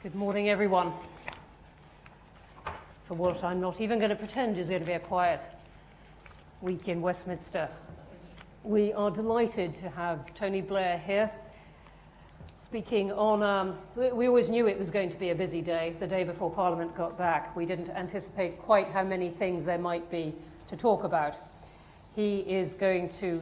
Good morning, everyone. For what I'm not even going to pretend is going to be a quiet week in Westminster. We are delighted to have Tony Blair here, speaking on, we always knew it was going to be a busy day, the day before Parliament got back. We didn't anticipate quite how many things there might be to talk about. He is going to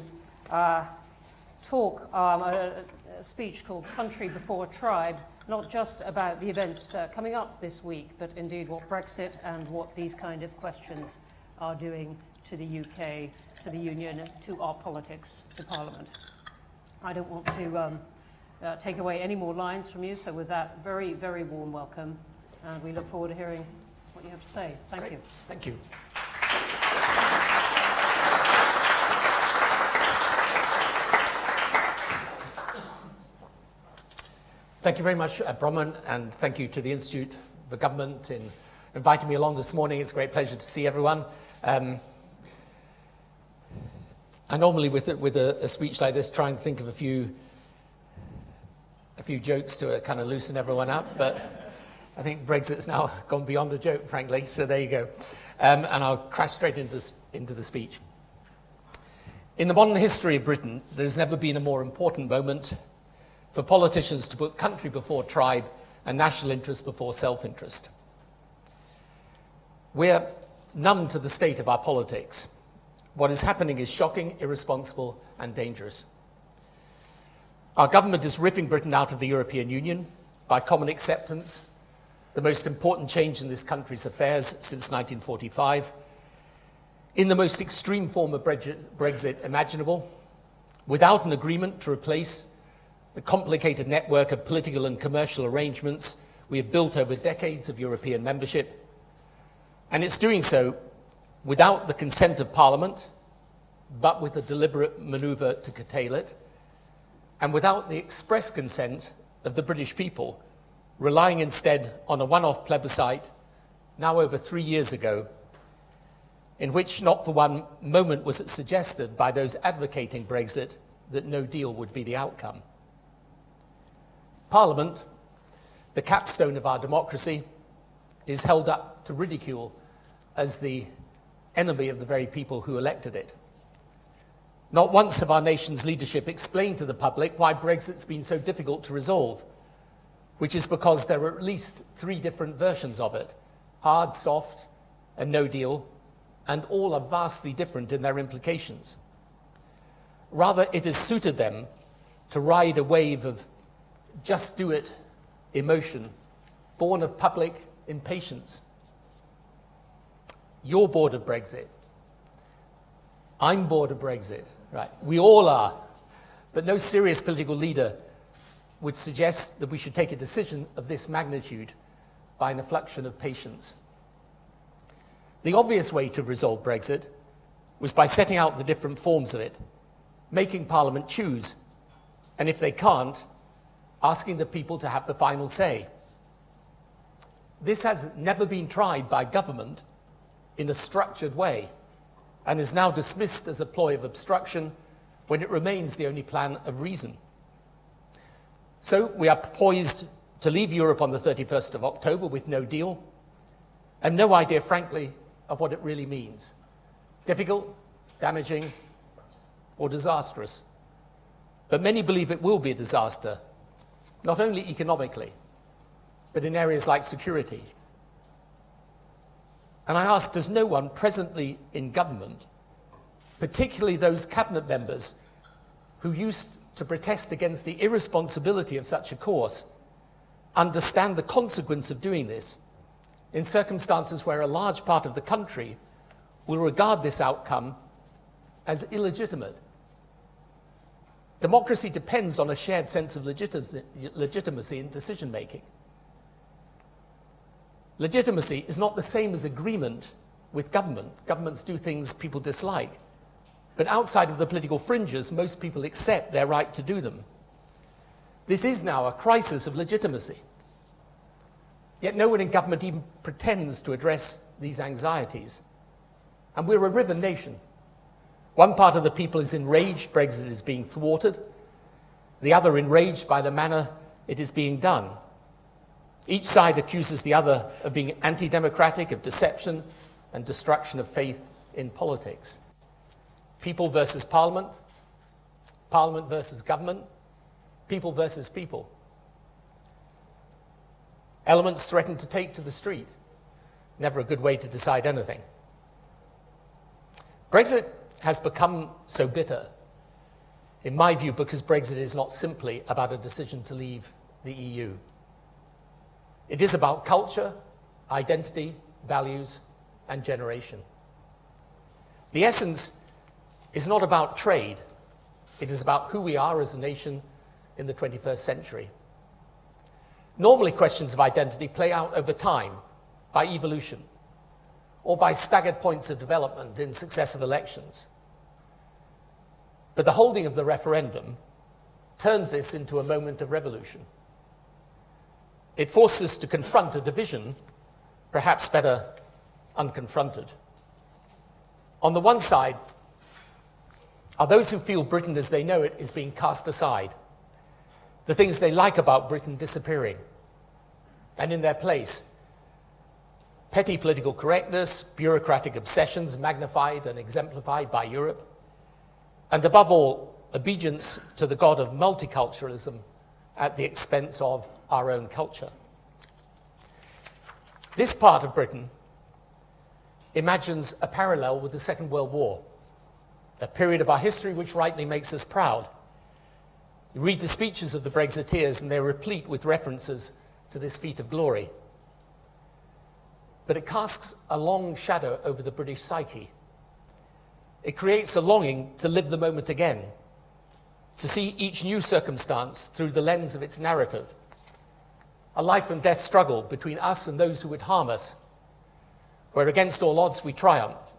talk a speech called Country Before Tribe, not just about the events coming up this week, but indeed what Brexit and what these kind of questions are doing to the UK, to the Union, to our politics, to Parliament. I don't want to take away any more lines from you, so with that, very, very warm welcome, and we look forward to hearing what you have to say. Thank you. Thank you. Thank you very much, Bronwen, and thank you to the Institute for Government in inviting me along this morning. It's a great pleasure to see everyone. I normally, with a speech like this, try and think of a few jokes to kind of loosen everyone up, but I think Brexit's now gone beyond a joke, frankly, so there you go. And I'll crash straight into the speech. In the modern history of Britain, there's never been a more important moment for politicians to put country before tribe and national interest before self-interest. We're numb to the state of our politics. What is happening is shocking, irresponsible, and dangerous. Our government is ripping Britain out of the European Union by common acceptance, the most important change in this country's affairs since 1945, in the most extreme form of Brexit imaginable, without an agreement to replace the complicated network of political and commercial arrangements we have built over decades of European membership. And it's doing so without the consent of Parliament, but with a deliberate manoeuvre to curtail it, and without the express consent of the British people, relying instead on a one-off plebiscite now over 3 years ago, in which not for one moment was it suggested by those advocating Brexit that no deal would be the outcome. Parliament, the capstone of our democracy, is held up to ridicule as the enemy of the very people who elected it. Not once have our nation's leadership explained to the public why Brexit's been so difficult to resolve, which is because there are at least 3 different versions of it: hard, soft, and no deal, and all are vastly different in their implications. Rather, it has suited them to ride a wave of just do it emotion, born of public impatience. You're bored of Brexit. I'm bored of Brexit, right? We all are. But no serious political leader would suggest that we should take a decision of this magnitude by an effluxion of patience. The obvious way to resolve Brexit was by setting out the different forms of it, making Parliament choose, and if they can't, asking the people to have the final say. This has never been tried by government in a structured way and is now dismissed as a ploy of obstruction when it remains the only plan of reason. So we are poised to leave Europe on the 31st of October with no deal and no idea, frankly, of what it really means. Difficult, damaging, or disastrous. But many believe it will be a disaster, not only economically, but in areas like security. And I ask, does no one presently in government, particularly those cabinet members who used to protest against the irresponsibility of such a course, understand the consequence of doing this in circumstances where a large part of the country will regard this outcome as illegitimate? Democracy depends on a shared sense of legitimacy in decision-making. Legitimacy is not the same as agreement with government. Governments do things people dislike. But outside of the political fringes, most people accept their right to do them. This is now a crisis of legitimacy. Yet no one in government even pretends to address these anxieties. And we're a riven nation. One part of the people is enraged Brexit is being thwarted, the other enraged by the manner it is being done. Each side accuses the other of being anti-democratic, of deception and destruction of faith in politics. People versus parliament, parliament versus government, people versus people. Elements threaten to take to the street. Never a good way to decide anything. Brexit has become so bitter, in my view, because Brexit is not simply about a decision to leave the EU. It is about culture, identity, values, and generation. The essence is not about trade. It is about who we are as a nation in the 21st century. Normally, questions of identity play out over time, by evolution, or by staggered points of development in successive elections. But the holding of the referendum turned this into a moment of revolution. It forced us to confront a division, perhaps better unconfronted. On the one side are those who feel Britain as they know it is being cast aside, the things they like about Britain disappearing, and in their place, petty political correctness, bureaucratic obsessions magnified and exemplified by Europe, and above all, obedience to the god of multiculturalism at the expense of our own culture. This part of Britain imagines a parallel with the Second World War, a period of our history which rightly makes us proud. You read the speeches of the Brexiteers and they're replete with references to this feat of glory. But it casts a long shadow over the British psyche. It creates a longing to live the moment again, to see each new circumstance through the lens of its narrative, a life and death struggle between us and those who would harm us, where against all odds we triumph,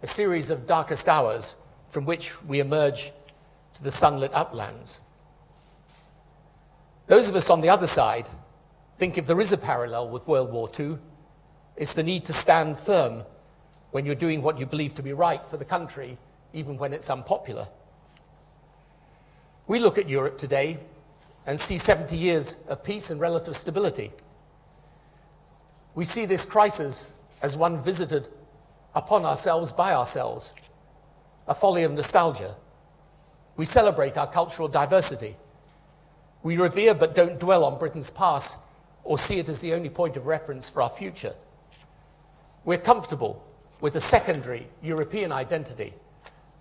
a series of darkest hours from which we emerge to the sunlit uplands. Those of us on the other side think if there is a parallel with World War II, it's the need to stand firm when you're doing what you believe to be right for the country, even when it's unpopular. We look at Europe today and see 70 years of peace and relative stability. We see this crisis as one visited upon ourselves by ourselves, a folly of nostalgia. We celebrate our cultural diversity. We revere but don't dwell on Britain's past or see it as the only point of reference for our future. We're comfortable with a secondary European identity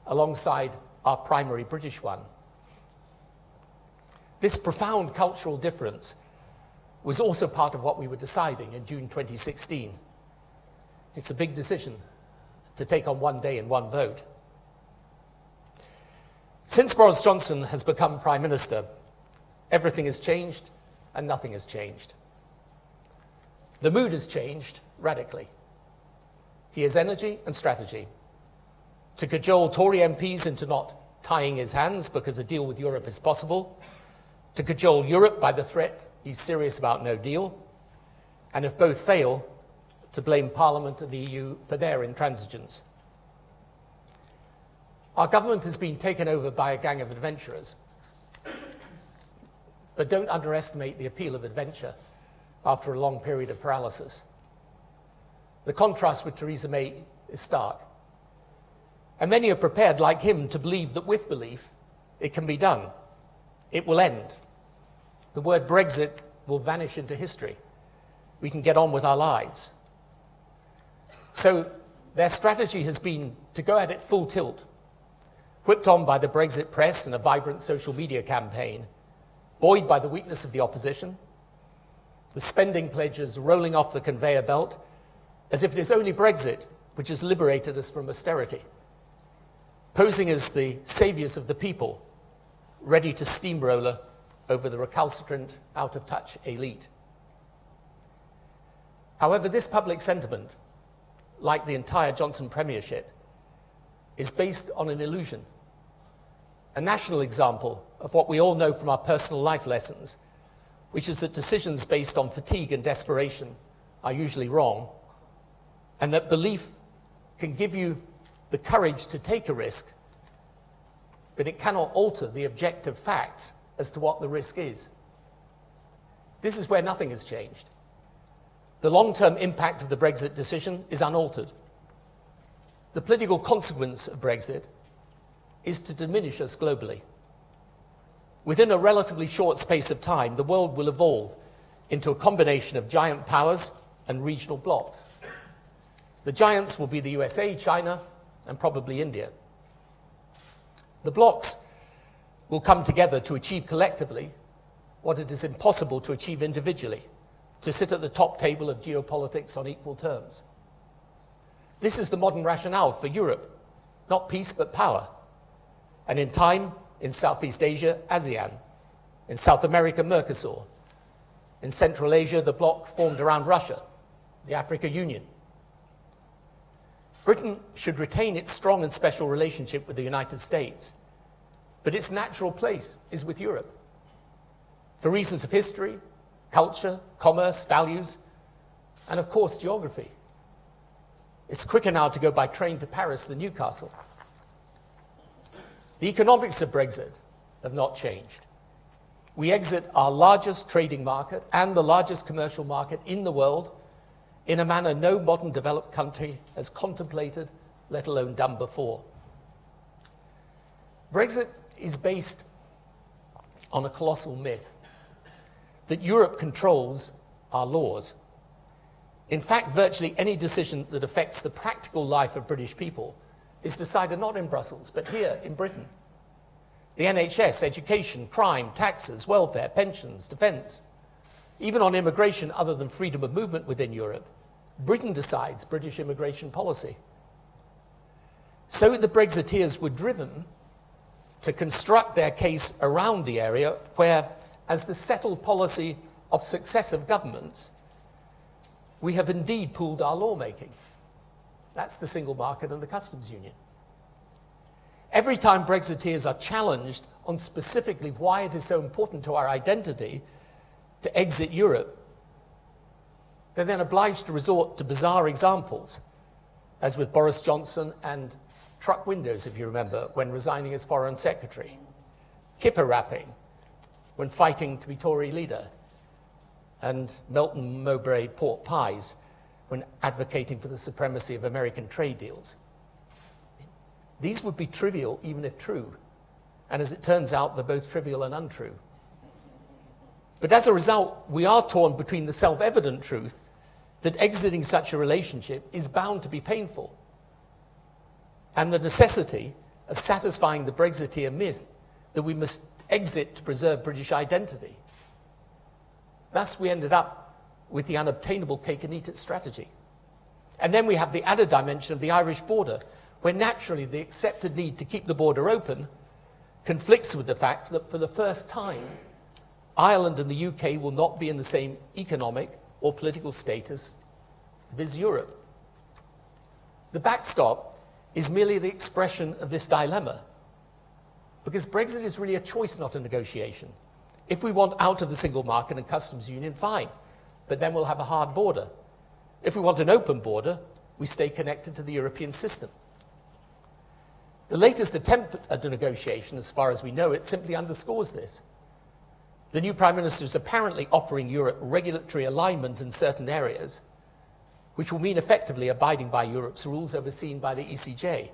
alongside our primary British one. This profound cultural difference was also part of what we were deciding in June 2016. It's a big decision to take on one day and one vote. Since Boris Johnson has become Prime Minister, everything has changed and nothing has changed. The mood has changed radically. He has energy and strategy to cajole Tory MPs into not tying his hands because a deal with Europe is possible, to cajole Europe by the threat he's serious about no deal, and if both fail, to blame Parliament and the EU for their intransigence. Our government has been taken over by a gang of adventurers, but don't underestimate the appeal of adventure after a long period of paralysis. The contrast with Theresa May is stark. And many are prepared, like him, to believe that with belief, it can be done. It will end. The word Brexit will vanish into history. We can get on with our lives. So their strategy has been to go at it full tilt, whipped on by the Brexit press and a vibrant social media campaign, buoyed by the weakness of the opposition, the spending pledges rolling off the conveyor belt, as if it is only Brexit which has liberated us from austerity, posing as the saviours of the people, ready to steamroller over the recalcitrant, out-of-touch elite. However, this public sentiment, like the entire Johnson premiership, is based on an illusion, a national example of what we all know from our personal life lessons, which is that decisions based on fatigue and desperation are usually wrong, and that belief can give you the courage to take a risk, but it cannot alter the objective facts as to what the risk is. This is where nothing has changed. The long-term impact of the Brexit decision is unaltered. The political consequence of Brexit is to diminish us globally. Within a relatively short space of time, the world will evolve into a combination of giant powers and regional blocs. The giants will be the USA, China, and probably India. The blocs will come together to achieve collectively what it is impossible to achieve individually, to sit at the top table of geopolitics on equal terms. This is the modern rationale for Europe, not peace but power. And in time, in Southeast Asia, ASEAN, in South America, Mercosur, in Central Asia, the bloc formed around Russia, the Africa Union. Britain should retain its strong and special relationship with the United States, but its natural place is with Europe. For reasons of history, culture, commerce, values, and of course, geography. It's quicker now to go by train to Paris than Newcastle. The economics of Brexit have not changed. We exit our largest trading market and the largest commercial market in the world in a manner no modern developed country has contemplated, let alone done before. Brexit is based on a colossal myth that Europe controls our laws. In fact, virtually any decision that affects the practical life of British people is decided not in Brussels, but here in Britain. The NHS, education, crime, taxes, welfare, pensions, defence. Even on immigration other than freedom of movement within Europe, Britain decides British immigration policy. So the Brexiteers were driven to construct their case around the area where, as the settled policy of successive governments, we have indeed pooled our lawmaking. That's the single market and the customs union. Every time Brexiteers are challenged on specifically why it is so important to our identity to exit Europe, they're then obliged to resort to bizarre examples, as with Boris Johnson and truck windows, if you remember, when resigning as Foreign Secretary, kipper wrapping when fighting to be Tory leader, and Melton Mowbray pork pies when advocating for the supremacy of American trade deals. These would be trivial even if true, and as it turns out, they're both trivial and untrue. But as a result, we are torn between the self-evident truth that exiting such a relationship is bound to be painful, and the necessity of satisfying the Brexiteer myth that we must exit to preserve British identity. Thus, we ended up with the unobtainable cake-and-eat-it strategy. And then we have the added dimension of the Irish border, where naturally the accepted need to keep the border open conflicts with the fact that for the first time, Ireland and the UK will not be in the same economic or political status as Europe. The backstop is merely the expression of this dilemma, because Brexit is really a choice, not a negotiation. If we want out of the single market and customs union, fine, but then we'll have a hard border. If we want an open border, we stay connected to the European system. The latest attempt at a negotiation, as far as we know it, simply underscores this. The new Prime Minister is apparently offering Europe regulatory alignment in certain areas, which will mean effectively abiding by Europe's rules overseen by the ECJ.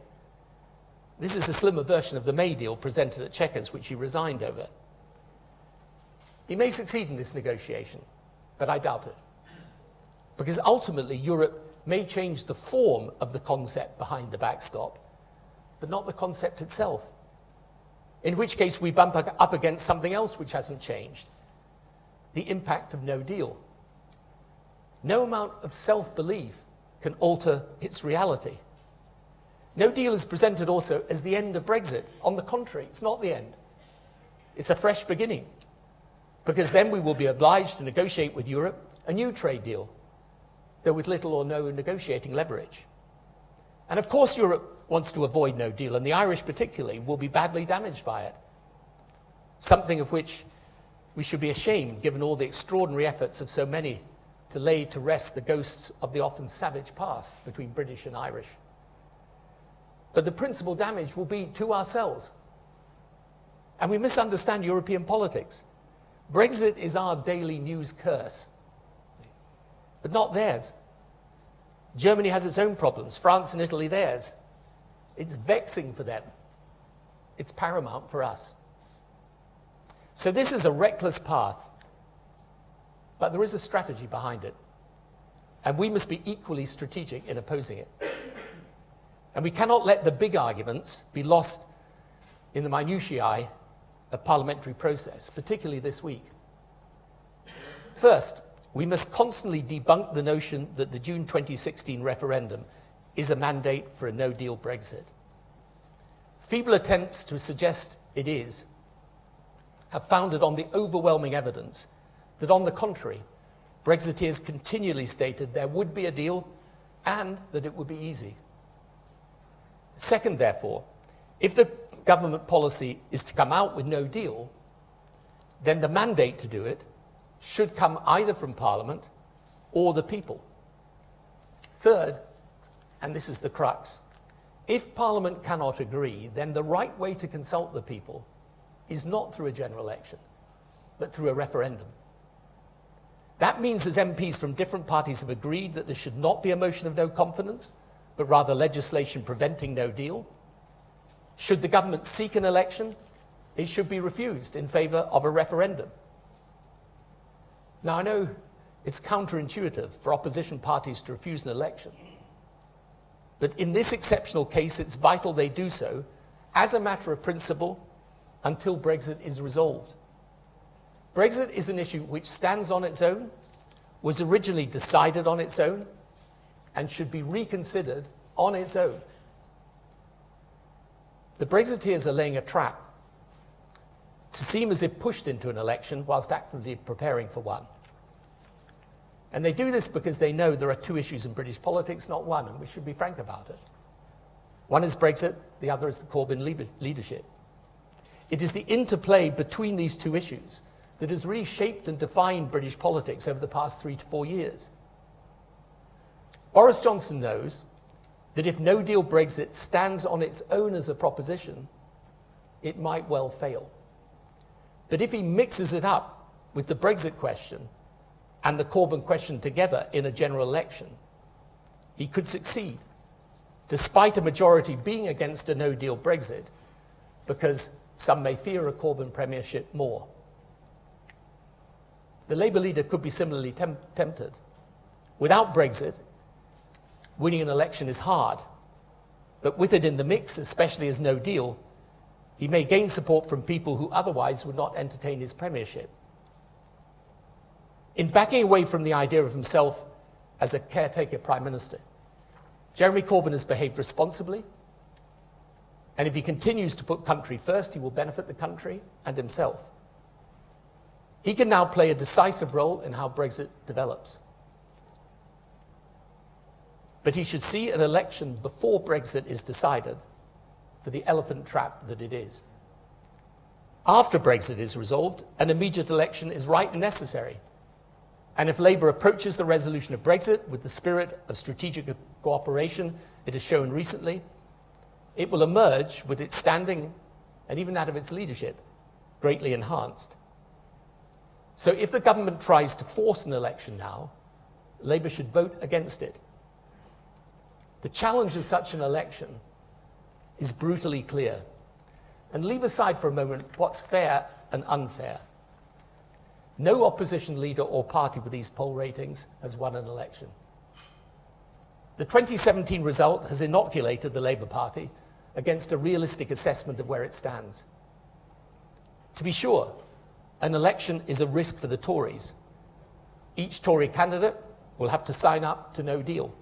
This is a slimmer version of the May deal presented at Chequers, which he resigned over. He may succeed in this negotiation, but I doubt it. Because ultimately, Europe may change the form of the concept behind the backstop, but not the concept itself. In which case, we bump up against something else which hasn't changed: the impact of no deal. No amount of self-belief can alter its reality. No deal is presented also as the end of Brexit. On the contrary, it's not the end. It's a fresh beginning, because then we will be obliged to negotiate with Europe a new trade deal, though with little or no negotiating leverage. And of course Europe wants to avoid no deal, and the Irish particularly will be badly damaged by it. Something of which we should be ashamed, given all the extraordinary efforts of so many to lay to rest the ghosts of the often savage past between British and Irish. But the principal damage will be to ourselves. And we misunderstand European politics. Brexit is our daily news curse, but not theirs. Germany has its own problems, France and Italy theirs. It's vexing for them. It's paramount for us. So this is a reckless path, but there is a strategy behind it. And we must be equally strategic in opposing it. And we cannot let the big arguments be lost in the minutiae of parliamentary process, particularly this week. First, we must constantly debunk the notion that the June 2016 referendum is a mandate for a no-deal Brexit. Feeble attempts to suggest it is have founded on the overwhelming evidence that, on the contrary, Brexiteers continually stated there would be a deal and that it would be easy. Second, therefore, if the government policy is to come out with no deal, then the mandate to do it should come either from Parliament or the people. Third, and this is the crux, if Parliament cannot agree, then the right way to consult the people is not through a general election, but through a referendum. That means as MPs from different parties have agreed that there should not be a motion of no confidence, but rather legislation preventing no deal. Should the government seek an election, it should be refused in favour of a referendum. Now, I know it's counterintuitive for opposition parties to refuse an election, but in this exceptional case, it's vital they do so as a matter of principle until Brexit is resolved. Brexit is an issue which stands on its own, was originally decided on its own, and should be reconsidered on its own. The Brexiteers are laying a trap to seem as if pushed into an election whilst actively preparing for one. And they do this because they know there are two issues in British politics, not one, and we should be frank about it. One is Brexit, the other is the Corbyn leadership. It is the interplay between these two issues that has really shaped and defined British politics over the past 3 to 4 years. Boris Johnson knows that if no-deal Brexit stands on its own as a proposition, it might well fail. But if he mixes it up with the Brexit question and the Corbyn question together in a general election, he could succeed, despite a majority being against a no-deal Brexit, because some may fear a Corbyn premiership more. The Labour leader could be similarly tempted. Without Brexit, winning an election is hard, but with it in the mix, especially as no deal, he may gain support from people who otherwise would not entertain his premiership. In backing away from the idea of himself as a caretaker prime minister, Jeremy Corbyn has behaved responsibly, and if he continues to put country first, he will benefit the country and himself. He can now play a decisive role in how Brexit develops. But he should see an election before Brexit is decided for the elephant trap that it is. After Brexit is resolved, an immediate election is right and necessary. And if Labour approaches the resolution of Brexit with the spirit of strategic cooperation it has shown recently, it will emerge with its standing, and even that of its leadership, greatly enhanced. So if the government tries to force an election now, Labour should vote against it. The challenge of such an election is brutally clear. And leave aside for a moment what's fair and unfair. No opposition leader or party with these poll ratings has won an election. The 2017 result has inoculated the Labour Party against a realistic assessment of where it stands. To be sure, an election is a risk for the Tories. Each Tory candidate will have to sign up to no deal.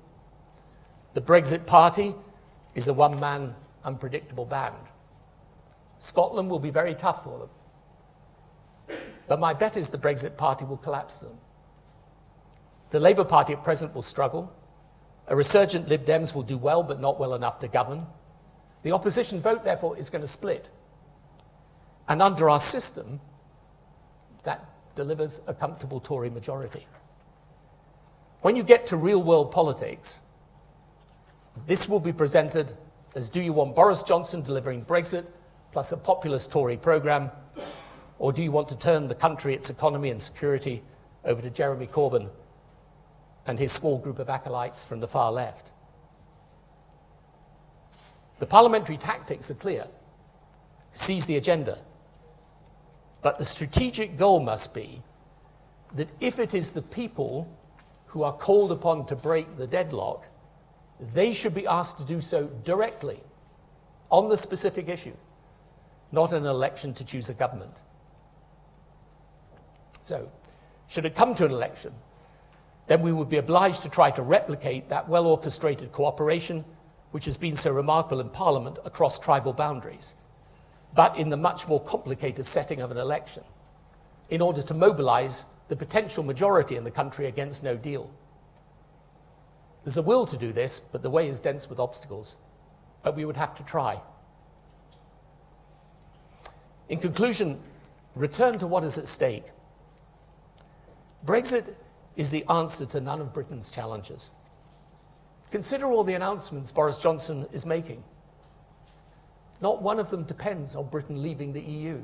The Brexit Party is a one-man, unpredictable band. Scotland will be very tough for them. But my bet is the Brexit Party will collapse them. The Labour Party at present will struggle. A resurgent Lib Dems will do well, but not well enough to govern. The opposition vote, therefore, is going to split. And under our system, that delivers a comfortable Tory majority. When you get to real-world politics, this will be presented as, do you want Boris Johnson delivering Brexit plus a populist Tory programme, Or do you want to turn the country, its economy and security over to Jeremy Corbyn and his small group of acolytes from the far left? The parliamentary tactics are clear. Seize the agenda. But the strategic goal must be that if it is the people who are called upon to break the deadlock, they should be asked to do so directly on the specific issue, not an election to choose a government. So, should it come to an election, then we would be obliged to try to replicate that well-orchestrated cooperation which has been so remarkable in Parliament across tribal boundaries, but in the much more complicated setting of an election, in order to mobilise the potential majority in the country against no deal. There's a will to do this, but the way is dense with obstacles. But we would have to try. In conclusion, return to what is at stake. Brexit is the answer to none of Britain's challenges. Consider all the announcements Boris Johnson is making. Not one of them depends on Britain leaving the EU.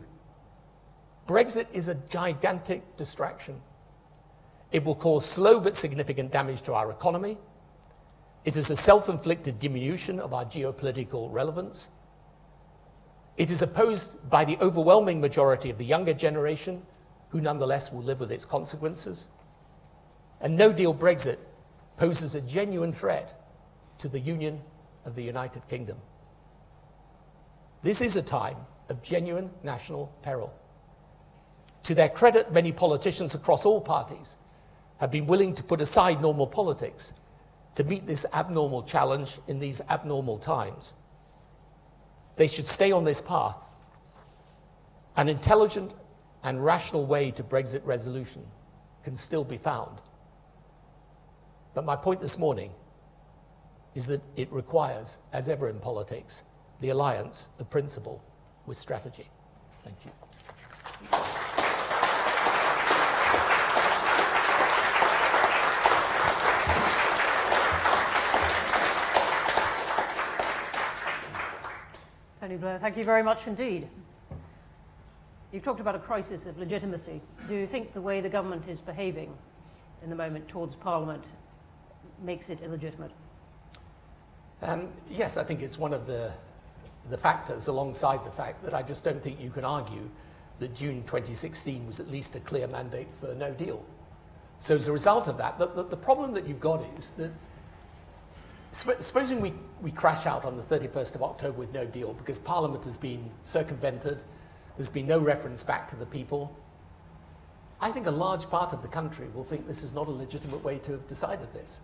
Brexit is a gigantic distraction. It will cause slow but significant damage to our economy. It is a self-inflicted diminution of our geopolitical relevance. It is opposed by the overwhelming majority of the younger generation, who nonetheless will live with its consequences. And no-deal Brexit poses a genuine threat to the union of the United Kingdom. This is a time of genuine national peril. To their credit, many politicians across all parties have been willing to put aside normal politics to meet this abnormal challenge in these abnormal times. They should stay on this path. An intelligent and rational way to Brexit resolution can still be found. But my point this morning is that it requires, as ever in politics, the alliance of principle with strategy. Thank you. Tony Blair, thank you very much indeed. You've talked about a crisis of legitimacy. Do you think the way the government is behaving in the moment towards Parliament makes it illegitimate? Yes, I think it's one of the factors, alongside the fact that I just don't think you can argue that June 2016 was at least a clear mandate for no deal. So as a result of that, the problem that you've got is that supposing we crash out on the 31st of October with no deal because Parliament has been circumvented, there's been no reference back to the people, I think a large part of the country will think this is not a legitimate way to have decided this.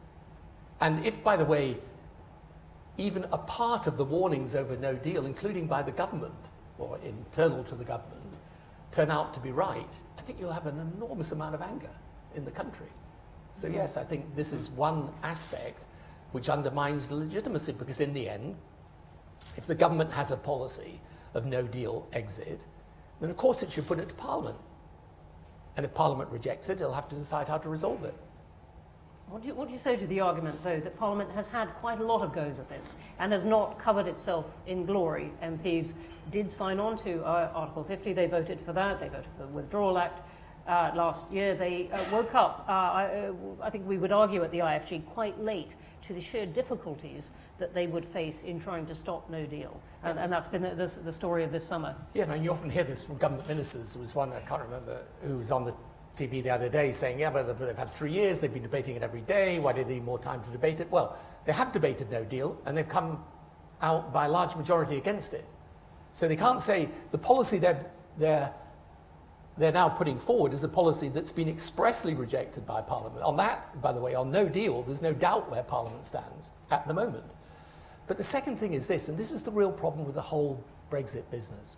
And if, by the way, even a part of the warnings over no deal, including by the government or internal to the government, turn out to be right, I think you'll have an enormous amount of anger in the country. So yes, I think this is one aspect which undermines the legitimacy, because in the end, if the government has a policy of no deal exit, then of course it should put it to Parliament. And if Parliament rejects it, it'll have to decide how to resolve it. What do you say to the argument, though, that Parliament has had quite a lot of goes at this and has not covered itself in glory? MPs did sign on to Article 50. They voted for that. They voted for the Withdrawal Act last year. They woke up, I think we would argue at the IFG, quite late to the sheer difficulties that they would face in trying to stop no deal. And that's been the story of this summer. Yeah, and you often hear this from government ministers. There was one, I can't remember, who was on the TV the other day saying, yeah, but they've had 3 years, they've been debating it every day, why do they need more time to debate it? Well, they have debated no deal, and they've come out by a large majority against it. So they can't say the policy they're now putting forward is a policy that's been expressly rejected by Parliament. On that, by the way, on no deal, there's no doubt where Parliament stands at the moment. But the second thing is this, and this is the real problem with the whole Brexit business.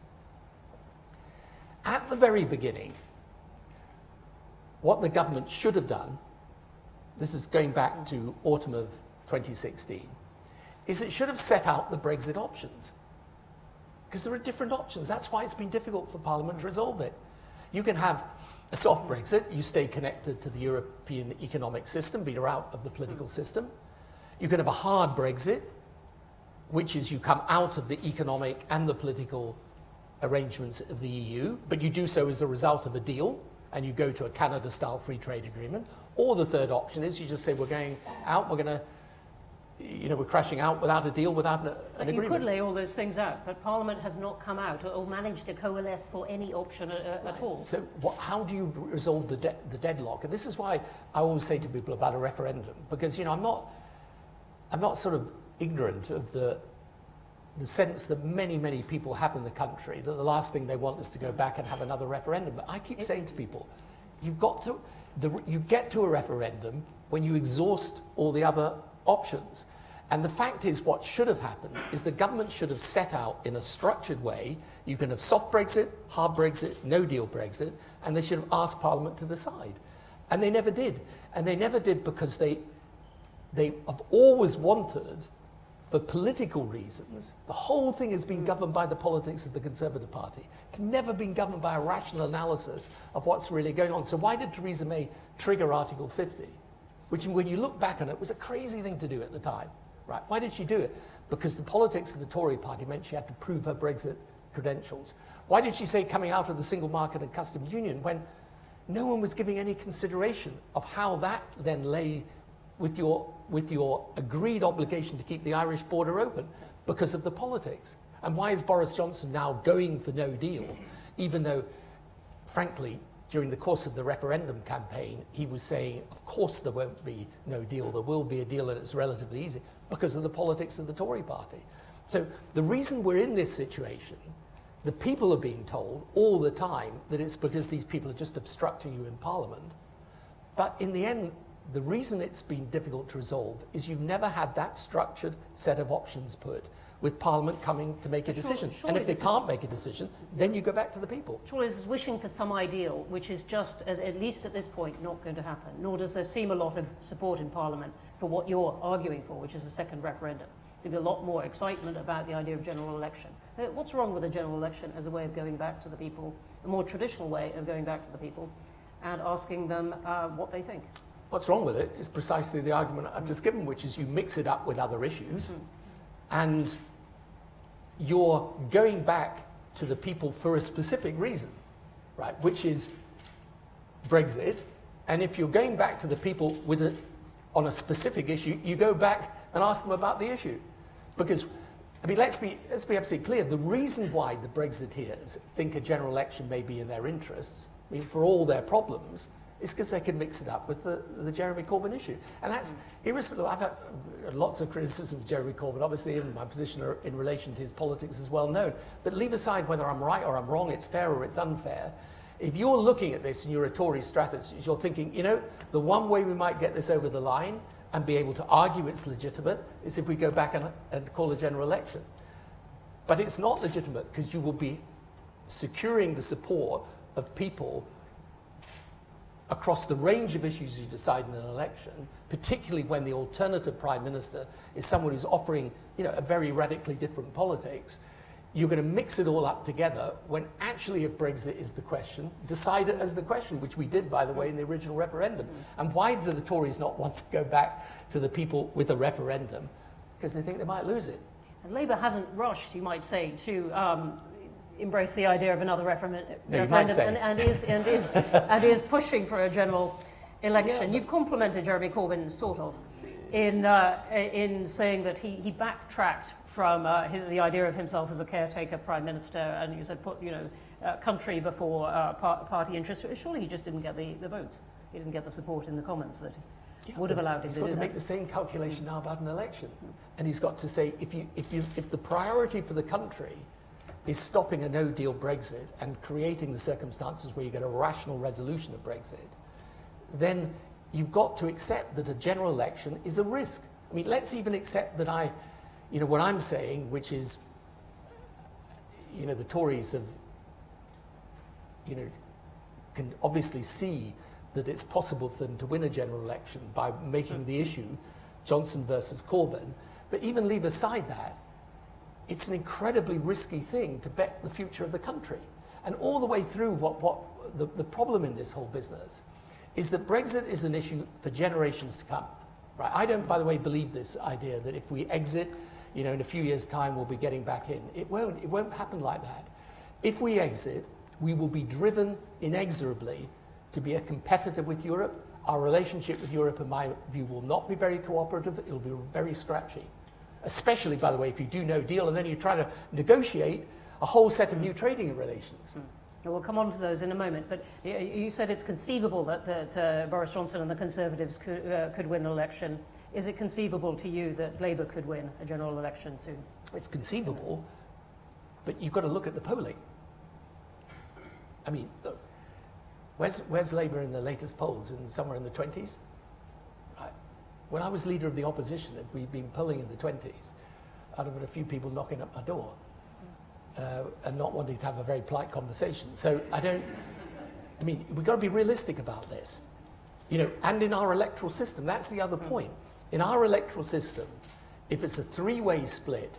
At the very beginning, what the government should have done, this is going back to autumn of 2016, is it should have set out the Brexit options. Because there are different options. That's why it's been difficult for Parliament to resolve it. You can have a soft Brexit, you stay connected to the European economic system, but you're out of the political system. You can have a hard Brexit, which is you come out of the economic and the political arrangements of the EU, but you do so as a result of a deal, and you go to a Canada-style free trade agreement. Or the third option is you just say, we're going out, we're going to, we're crashing out without a deal, without an agreement. You could lay all those things out, but Parliament has not come out or managed to coalesce for any option at all. So how do you resolve the deadlock? And this is why I always say to people about a referendum, because I'm not sort of ignorant of the sense that many people have in the country that the last thing they want is to go back and have another referendum. But I keep saying to people, you get to a referendum when you exhaust all the other options. And the fact is, what should have happened is the government should have set out in a structured way. You can have soft Brexit, hard Brexit, no deal Brexit, and they should have asked Parliament to decide. And they never did. And they never did because they have always wanted, for political reasons, the whole thing has been governed by the politics of the Conservative Party. It's never been governed by a rational analysis of what's really going on. So why did Theresa May trigger Article 50? Which, when you look back on it, was a crazy thing to do at the time. Right? Why did she do it? Because the politics of the Tory party meant she had to prove her Brexit credentials. Why did she say coming out of the single market and customs union when no one was giving any consideration of how that then lay with your agreed obligation to keep the Irish border open because of the politics? And why is Boris Johnson now going for no deal, even though, frankly, during the course of the referendum campaign, he was saying, of course there won't be no deal, there will be a deal and it's relatively easy, because of the politics of the Tory party. So the reason we're in this situation, the people are being told all the time that it's because these people are just obstructing you in Parliament. But in the end, the reason it's been difficult to resolve is you've never had that structured set of options put, with Parliament coming to make a decision. And if they can't make a decision, then you go back to the people. Surely this is wishing for some ideal, which is just, at least at this point, not going to happen. Nor does there seem a lot of support in Parliament for what you're arguing for, which is a second referendum. There'll be a lot more excitement about the idea of general election. What's wrong with a general election as a way of going back to the people, a more traditional way of going back to the people and asking them what they think? What's wrong with it is precisely the argument I've just given, which is you mix it up with other issues, and you're going back to the people for a specific reason, right, which is Brexit. And if you're going back to the people on a specific issue, you go back and ask them about the issue. Because, I mean, let's be absolutely clear. The reason why the Brexiteers think a general election may be in their interests, I mean, for all their problems, is because they can mix it up with the Jeremy Corbyn issue. And that's irrespective. I've had lots of criticism of Jeremy Corbyn. Obviously, in my position in relation to his politics is well known. But leave aside whether I'm right or I'm wrong, it's fair or it's unfair. If you're looking at this and you're a Tory strategist, you're thinking, the one way we might get this over the line and be able to argue it's legitimate is if we go back and call a general election. But it's not legitimate because you will be securing the support of people across the range of issues you decide in an election, particularly when the alternative Prime Minister is someone who's offering a very radically different politics. You're going to mix it all up together when actually, if Brexit is the question, decide it as the question, which we did, by the way, in the original referendum. And why do the Tories not want to go back to the people with a referendum? Because they think they might lose it. And Labour hasn't rushed, you might say, to embrace the idea of another referendum and is pushing for a general election. Yeah, you've complimented Jeremy Corbyn, sort of, in saying that he backtracked from the idea of himself as a caretaker prime minister, and you said put country before party interests. Surely he just didn't get the votes. He didn't get the support in the Commons that would have allowed him to do that. He's got to make the same calculation now about an election, and he's got to say if the priority for the country is stopping a no-deal Brexit and creating the circumstances where you get a rational resolution of Brexit, then you've got to accept that a general election is a risk. I mean, let's even accept that what I'm saying, which is, the Tories have, can obviously see that it's possible for them to win a general election by making the issue Johnson versus Corbyn. But even leave aside that, it's an incredibly risky thing to bet the future of the country. And all the way through, the problem in this whole business is that Brexit is an issue for generations to come. Right? I don't, by the way, believe this idea that if we exit, in a few years' time we'll be getting back in. It won't happen like that. If we exit, we will be driven inexorably to be a competitor with Europe. Our relationship with Europe, in my view, will not be very cooperative. It'll be very scratchy. Especially, by the way, if you do no deal and then you try to negotiate a whole set of new trading relations. We'll come on to those in a moment, but you said it's conceivable that Boris Johnson and the Conservatives could win an election. Is it conceivable to you that Labour could win a general election soon? It's conceivable, but you've got to look at the polling. I mean, look, where's Labour in the latest polls? Somewhere in the 20s? Right. When I was leader of the opposition, if we'd been polling in the 20s, I'd have had a few people knocking up my door and not wanting to have a very polite conversation. So we've got to be realistic about this. You know, and in our electoral system, that's the other point. In our electoral system, if it's a three-way split,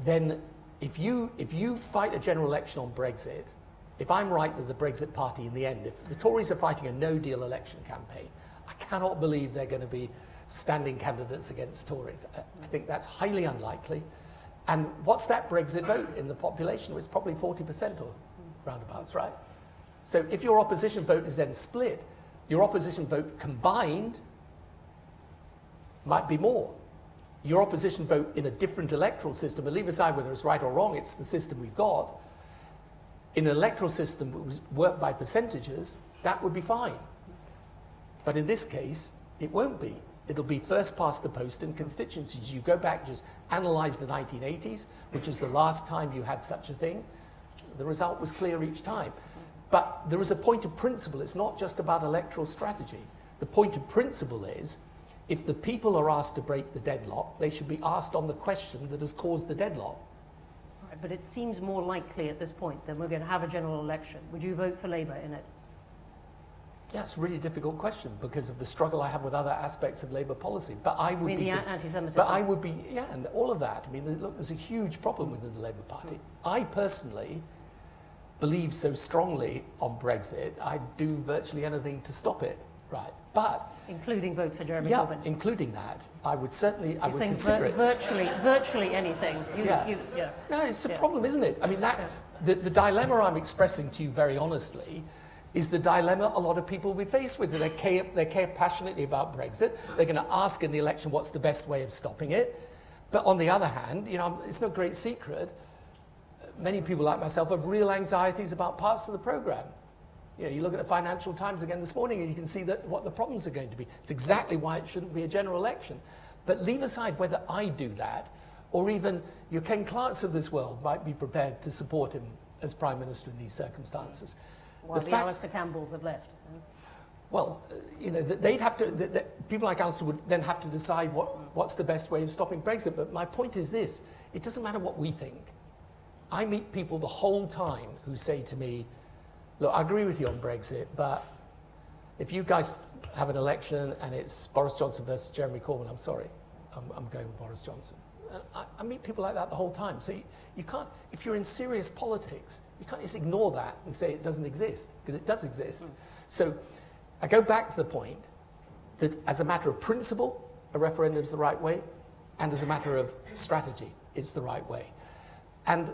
then if you fight a general election on Brexit, if I'm right that the Brexit party in the end, if the Tories are fighting a no-deal election campaign, I cannot believe they're going to be standing candidates against Tories. I think that's highly unlikely. And what's that Brexit vote in the population? It's probably 40% or roundabouts, right? So if your opposition vote is then split, your opposition vote combined might be more. Your opposition vote in a different electoral system, and leave aside whether it's right or wrong, it's the system we've got. In an electoral system that was worked by percentages, that would be fine. But in this case, it won't be. It'll be first past the post in constituencies. You go back, just analyse the 1980s, which was the last time you had such a thing. The result was clear each time. But there is a point of principle. It's not just about electoral strategy. The point of principle is, if the people are asked to break the deadlock, they should be asked on the question that has caused the deadlock. Right, but it seems more likely at this point that we're going to have a general election. Would you vote for Labour in it? Yeah, it's a really difficult question because of the struggle I have with other aspects of Labour policy. But I would the anti-Semitism? But I would be, yeah, and all of that. I mean, look, there's a huge problem within the Labour Party. I personally believe so strongly on Brexit, I'd do virtually anything to stop it, right? But including vote for Jeremy Corbyn? Yeah, including that. I would certainly, I would consider it. Virtually anything. No, it's a problem, isn't it? I mean, the dilemma I'm expressing to you very honestly is the dilemma a lot of people will be faced with. They care passionately about Brexit. They're going to ask in the election what's the best way of stopping it. But on the other hand, you know, it's no great secret, many people like myself have real anxieties about parts of the programme. You know, you look at the Financial Times again this morning and you can see what the problems are going to be. It's exactly why it shouldn't be a general election. But leave aside whether I do that, or even your Ken Clarks of this world might be prepared to support him as Prime Minister in these circumstances. While the Alistair Campbells have left. Well, you know, they'd have to, people like Alistair would then have to decide what's the best way of stopping Brexit. But my point is this, it doesn't matter what we think. I meet people the whole time who say to me, look, I agree with you on Brexit, but if you guys have an election and it's Boris Johnson versus Jeremy Corbyn, I'm sorry, I'm going with Boris Johnson. And I meet people like that the whole time. So you can't, if you're in serious politics, you can't just ignore that and say it doesn't exist, because it does exist. So I go back to the point that as a matter of principle, a referendum is the right way, and as a matter of strategy, it's the right way. And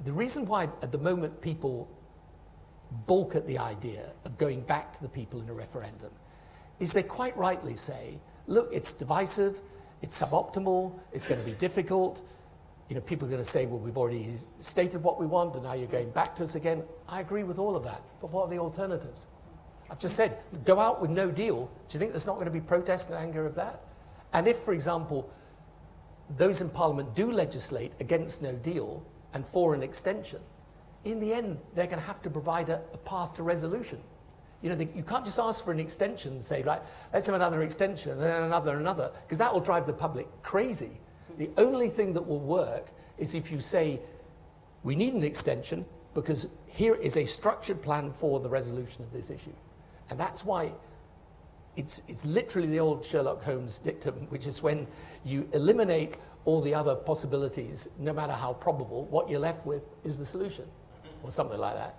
the reason why at the moment people balk at the idea of going back to the people in a referendum is they quite rightly say, look, it's divisive, it's suboptimal, it's going to be difficult. You know, people are going to say, well, we've already stated what we want and now you're going back to us again. I agree with all of that, but what are the alternatives? I've just said, go out with no deal. Do you think there's not going to be protest and anger of that? And if, for example, those in Parliament do legislate against no deal and for an extension, in the end, they're going to have to provide a path to resolution. You know, you can't just ask for an extension and say, right, let's have another extension, and then another, because that will drive the public crazy. The only thing that will work is if you say, we need an extension because here is a structured plan for the resolution of this issue. And that's why it's literally the old Sherlock Holmes dictum, which is when you eliminate all the other possibilities, no matter how probable, what you're left with is the solution, or something like that.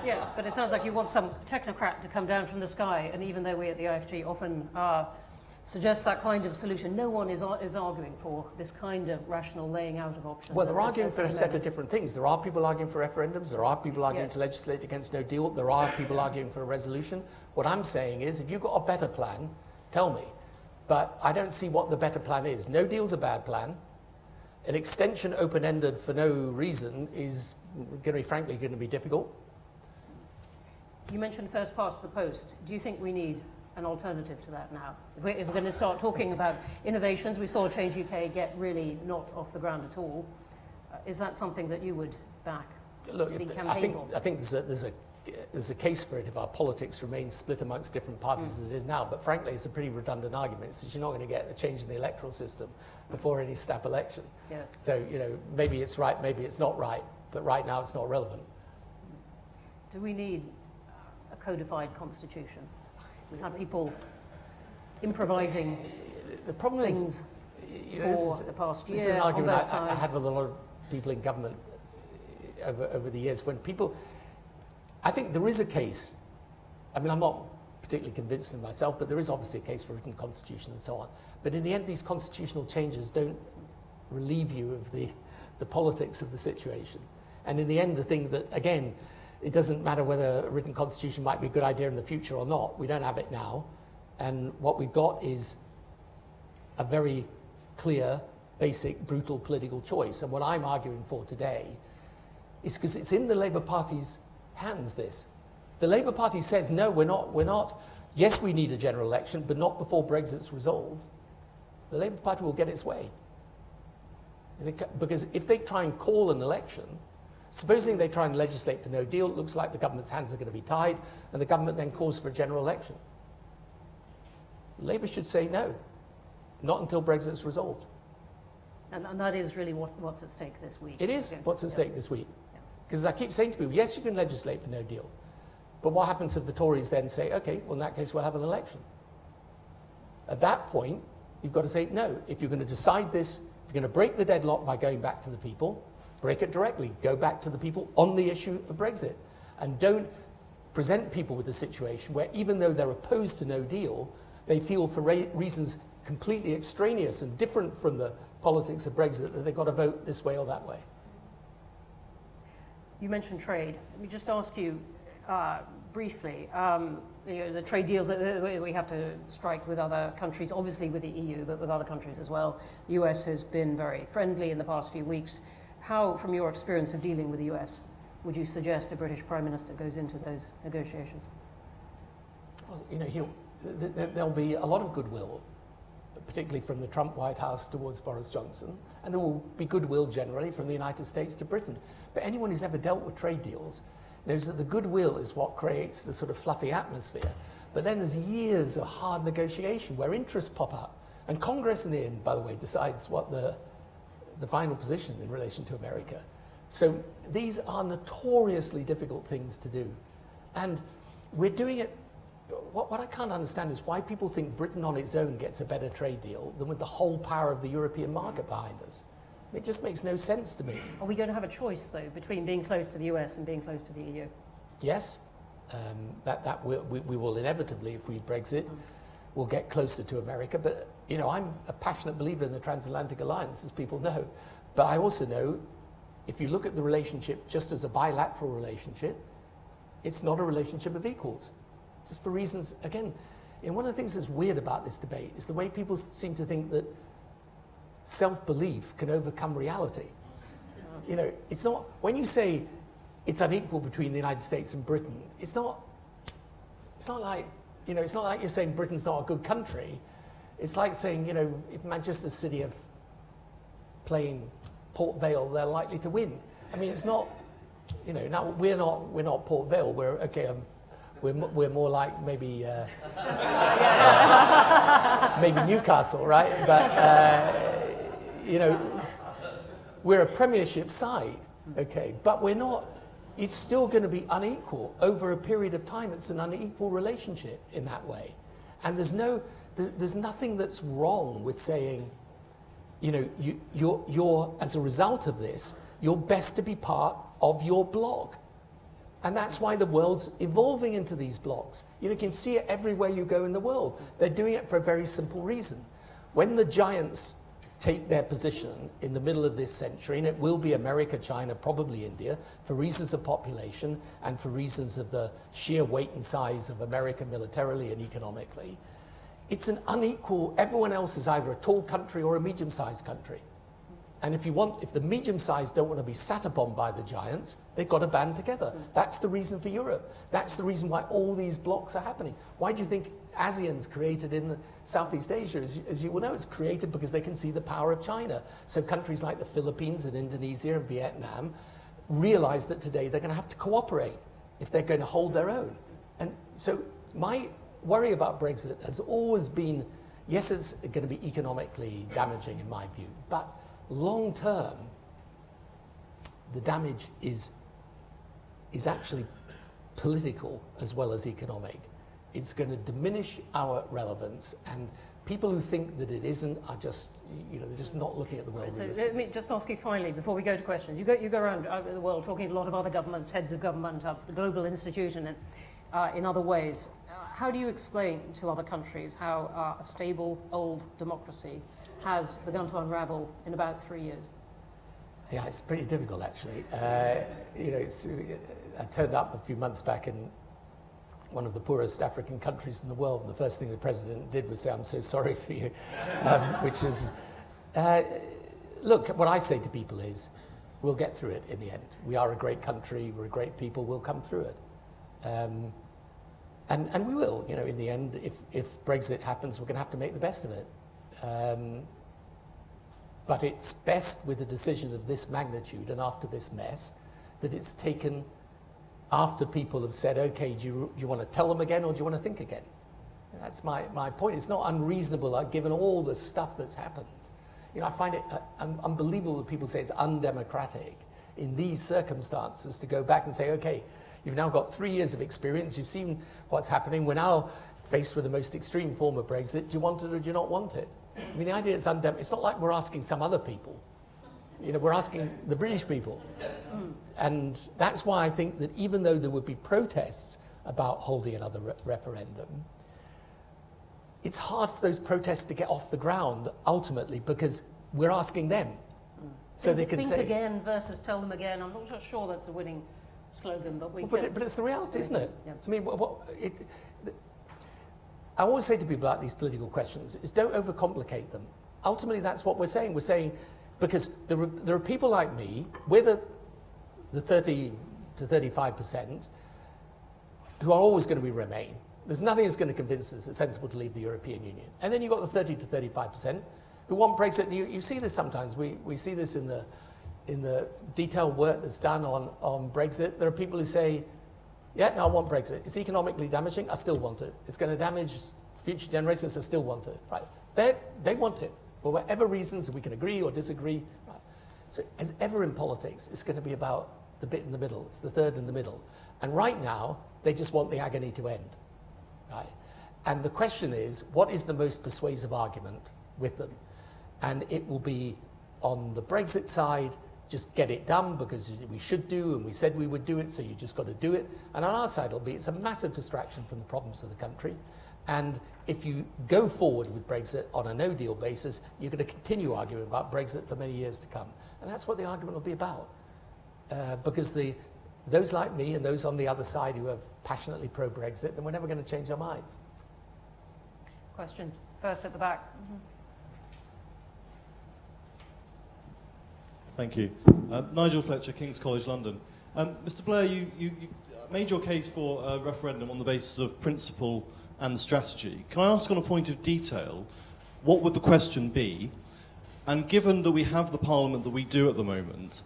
Yes, but it sounds like you want some technocrat to come down from the sky, and even though we at the IFG often are suggests that kind of solution. No one is arguing for this kind of rational laying out of options. Well, they're arguing for a set of different things. There are people arguing for referendums. There are people arguing Yes. to legislate against no deal. There are people arguing for a resolution. What I'm saying is, if you've got a better plan, tell me. But I don't see what the better plan is. No deal's a bad plan. An extension open-ended for no reason is going to be, frankly, going to be difficult. You mentioned first past the post. Do you think we need an alternative to that now? If we're going to start talking about innovations, we saw Change UK get really not off the ground at all. Is that something that you would back? Look, I think there's a case for it if our politics remain split amongst different parties as it is now. But frankly, it's a pretty redundant argument, since you're not going to get a change in the electoral system before any staff election. Yes. So, maybe it's right, maybe it's not right, but right now it's not relevant. Do we need a codified constitution? We've had people improvising the problem things for the past year. This is an argument on both I sides. had with a lot of people in government over the years. When people, I think there is a case. I mean, I'm not particularly convinced of myself, but there is obviously a case for a written constitution and so on. But in the end, these constitutional changes don't relieve you of the politics of the situation. And in the end, the thing that, again, it doesn't matter whether a written constitution might be a good idea in the future or not. We don't have it now. And what we've got is a very clear, basic, brutal political choice. And what I'm arguing for today is because it's in the Labour Party's hands, this. If the Labour Party says, no, we're not, yes, we need a general election, but not before Brexit's resolved, the Labour Party will get its way. Because if they try and call an election, supposing they try and legislate for no deal, it looks like the government's hands are going to be tied, and the government then calls for a general election. Labour should say no, not until Brexit's resolved. And that is really what's at stake this week. It is what's at stake this week. Because I keep saying to people, yes, you can legislate for no deal, but what happens if the Tories then say, okay, well, in that case, we'll have an election? At that point, you've got to say, no, if you're going to decide this, if you're going to break the deadlock by going back to the people, break it directly. Go back to the people on the issue of Brexit. And don't present people with a situation where, even though they're opposed to no deal, they feel for reasons completely extraneous and different from the politics of Brexit that they've got to vote this way or that way. You mentioned trade. Let me just ask you briefly, the trade deals that we have to strike with other countries, obviously with the EU, but with other countries as well. The US has been very friendly in the past few weeks. How, from your experience of dealing with the US, would you suggest a British Prime Minister goes into those negotiations? Well, there'll be a lot of goodwill, particularly from the Trump White House towards Boris Johnson, and there will be goodwill generally from the United States to Britain. But anyone who's ever dealt with trade deals knows that the goodwill is what creates the sort of fluffy atmosphere. But then there's years of hard negotiation where interests pop up. And Congress in the end, by the way, decides what the final position in relation to America. So these are notoriously difficult things to do. And we're doing it. What I can't understand is why people think Britain on its own gets a better trade deal than with the whole power of the European market behind us. It just makes no sense to me. Are we going to have a choice, though, between being close to the US and being close to the EU? Yes, we will inevitably, if we Brexit, we'll get closer to America. But, I'm a passionate believer in the transatlantic alliance, as people know. But I also know, if you look at the relationship just as a bilateral relationship, it's not a relationship of equals. Just for reasons, again, one of the things that's weird about this debate is the way people seem to think that self-belief can overcome reality. It's not, when you say it's unequal between the United States and Britain, it's not like you're saying Britain's not a good country. It's like saying, if Manchester City are playing Port Vale, they're likely to win. I mean, it's not, now we're not Port Vale, we're more like maybe maybe Newcastle, right? But we're a Premiership side, okay? But we're not. It's still going to be unequal over a period of time. It's an unequal relationship in that way, and there's nothing that's wrong with saying, you're as a result of this, you're best to be part of your bloc. And that's why the world's evolving into these blocks. You can see it everywhere you go in the world. They're doing it for a very simple reason. When the giants take their position in the middle of this century, and it will be America, China, probably India, for reasons of population and for reasons of the sheer weight and size of America militarily and economically, it's an unequal, everyone else is either a tall country or a medium-sized country. And if the medium-sized don't want to be sat upon by the giants, they've got to band together. That's the reason for Europe. That's the reason why all these blocks are happening. Why do you think ASEAN's created in Southeast Asia? As you will know, it's created because they can see the power of China. So countries like the Philippines and Indonesia and Vietnam realize that today they're going to have to cooperate if they're going to hold their own. And so my worry about Brexit has always been, yes, it's going to be economically damaging in my view, but long term, the damage is actually political as well as economic. It's going to diminish our relevance, and people who think that it isn't are just, they're just not looking at the world realistically. Let me just ask you finally, before we go to questions. You go around the world talking to a lot of other governments, heads of government, of the Global Institute, and in other ways. How do you explain to other countries how a stable, old democracy has begun to unravel in about 3 years? Yeah, it's pretty difficult, actually. I turned up a few months back in one of the poorest African countries in the world, and the first thing the president did was say, "I'm so sorry for you," which is, look, what I say to people is, we'll get through it in the end. We are a great country, we're a great people, we'll come through it. And we will, in the end, if Brexit happens, we're going to have to make the best of it. But it's best with a decision of this magnitude and after this mess that it's taken after people have said, okay, do you want to tell them again or do you want to think again? That's my point. It's not unreasonable, given all the stuff that's happened. I find it unbelievable that people say it's undemocratic in these circumstances to go back and say, okay, you've now got 3 years of experience, you've seen what's happening, we're now faced with the most extreme form of Brexit, do you want it or do you not want it? I mean, the idea is it's not like we're asking some other people. We're asking the British people. And that's why I think that even though there would be protests about holding another referendum, it's hard for those protests to get off the ground ultimately because we're asking them. So they can say... Think again versus tell them again. I'm not so sure that's a winning slogan, but we but it's the reality, isn't it? Yeah. I mean, I always say to people about these political questions is don't overcomplicate them. Ultimately, that's what we're saying. We're saying, because there are people like me, we're the 30 to 35% who are always going to remain. There's nothing that's going to convince us it's sensible to leave the European Union. And then you've got the 30 to 35% who want Brexit. You see this sometimes. We see this in the detailed work that's done on Brexit. There are people who say, yeah, no, I want Brexit. It's economically damaging. I still want it. It's going to damage future generations. I still want it. Right? They want it for whatever reasons. We can agree or disagree. Right? So as ever in politics, it's going to be about the bit in the middle. It's the third in the middle. And right now, they just want the agony to end. Right? And the question is, what is the most persuasive argument with them? And it will be on the Brexit side, just get it done because we should do and we said we would do it, so you just got to do it. And on our side, it'll be it's a massive distraction from the problems of the country. And if you go forward with Brexit on a no-deal basis, you're going to continue arguing about Brexit for many years to come. And that's what the argument will be about. Because those like me and those on the other side who are passionately pro-Brexit, then we're never going to change our minds. Questions? First at the back. Mm-hmm. Thank you. Nigel Fletcher, King's College London. Mr. Blair, you made your case for a referendum on the basis of principle and strategy. Can I ask on a point of detail, what would the question be? And given that we have the Parliament that we do at the moment,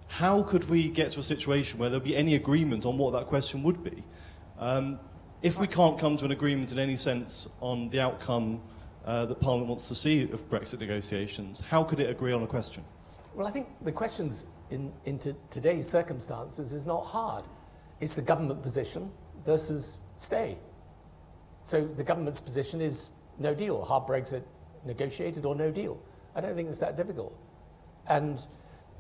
how could we get to a situation where there'd be any agreement on what that question would be? If we can't come to an agreement in any sense on the outcome that Parliament wants to see of Brexit negotiations, how could it agree on a question? Well, I think the questions in today's circumstances is not hard. It's the government position versus stay. So the government's position is no deal, hard Brexit negotiated or no deal. I don't think it's that difficult. And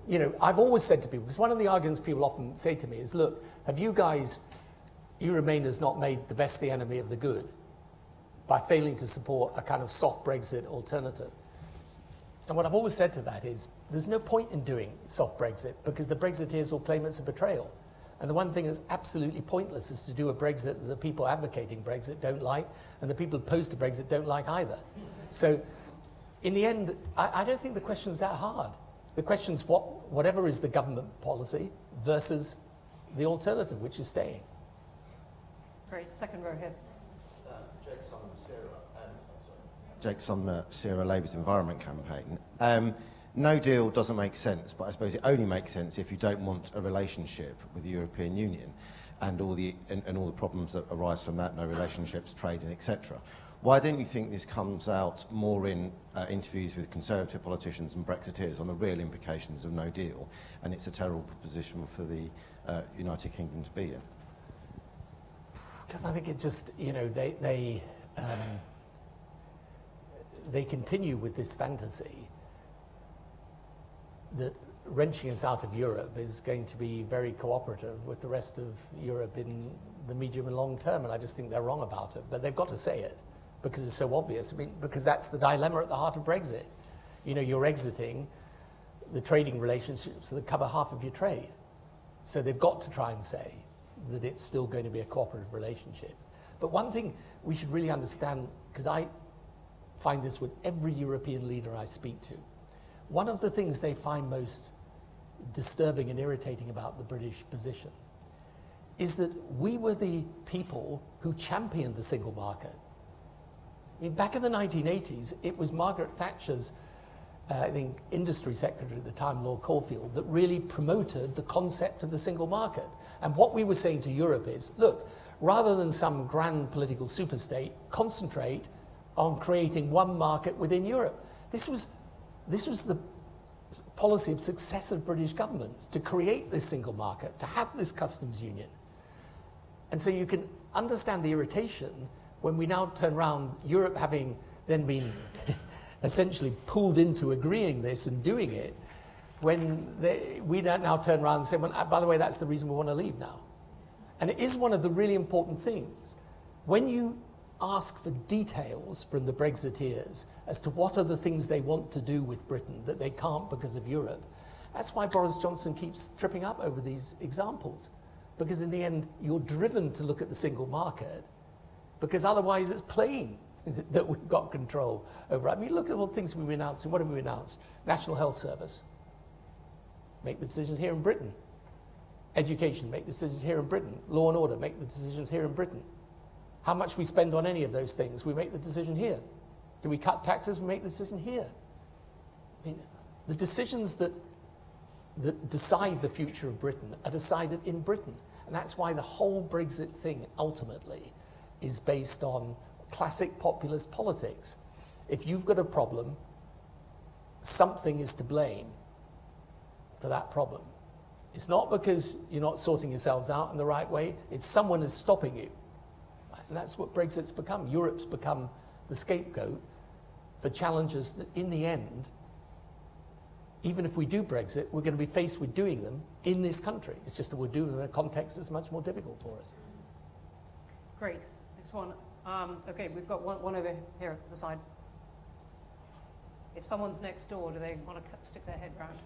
you know, I've always said to people, because one of the arguments people often say to me is, look, have you guys, you Remainers, not made the best the enemy of the good by failing to support a kind of soft Brexit alternative? And what I've always said to that is, there's no point in doing soft Brexit because the Brexiteers will claim it's a betrayal. And the one thing that's absolutely pointless is to do a Brexit that the people advocating Brexit don't like, and the people opposed to Brexit don't like either. So, in the end, I don't think the question's that hard. The question's whatever is the government policy versus the alternative, which is staying. Great. Second row here. Jake's on Sarah Labour's environment campaign. No deal doesn't make sense, but I suppose it only makes sense if you don't want a relationship with the European Union and all the problems that arise from that, no relationships, trading, etc. Why don't you think this comes out more in interviews with Conservative politicians and Brexiteers on the real implications of no deal, and it's a terrible position for the United Kingdom to be in? Because I think it just, you know, they continue with this fantasy that wrenching us out of Europe is going to be very cooperative with the rest of Europe in the medium and long term, and I just think they're wrong about it. But they've got to say it because it's so obvious. I mean, because that's the dilemma at the heart of Brexit. You know, you're exiting the trading relationships that cover half of your trade. So they've got to try and say that it's still going to be a cooperative relationship. But one thing we should really understand, because I find this with every European leader I speak to, one of the things they find most disturbing and irritating about the British position is that we were the people who championed the single market. I mean, back in the 1980s, it was Margaret Thatcher's, I think, industry secretary at the time, Lord Caulfield, that really promoted the concept of the single market. And what we were saying to Europe is, look, rather than some grand political superstate, concentrate on creating one market within Europe. This was the policy of successive British governments, to create this single market, to have this customs union. And so you can understand the irritation when we now turn around, Europe having then been essentially pulled into agreeing this and doing it, when we now turn around and say, well, by the way, that's the reason we want to leave now. And it is one of the really important things. When you ask for details from the Brexiteers as to what are the things they want to do with Britain that they can't because of Europe, that's why Boris Johnson keeps tripping up over these examples. Because in the end, you're driven to look at the single market, because otherwise it's plain that we've got control over it. I mean, look at all the things we've announced. And what have we announced? National Health Service. Make the decisions here in Britain. Education, make the decisions here in Britain. Law and order, make the decisions here in Britain. How much we spend on any of those things, we make the decision here. Do we cut taxes? We make the decision here. I mean, the decisions that decide the future of Britain are decided in Britain. And that's why the whole Brexit thing ultimately is based on classic populist politics. If you've got a problem, something is to blame for that problem. It's not because you're not sorting yourselves out in the right way, it's someone is stopping you. And that's what Brexit's become. Europe's become the scapegoat for challenges that in the end, even if we do Brexit, we're going to be faced with doing them in this country. It's just that we're doing them in a context that's much more difficult for us. Great. Next one. Okay, we've got one over here at the side. If someone's next door, do they want to stick their head round?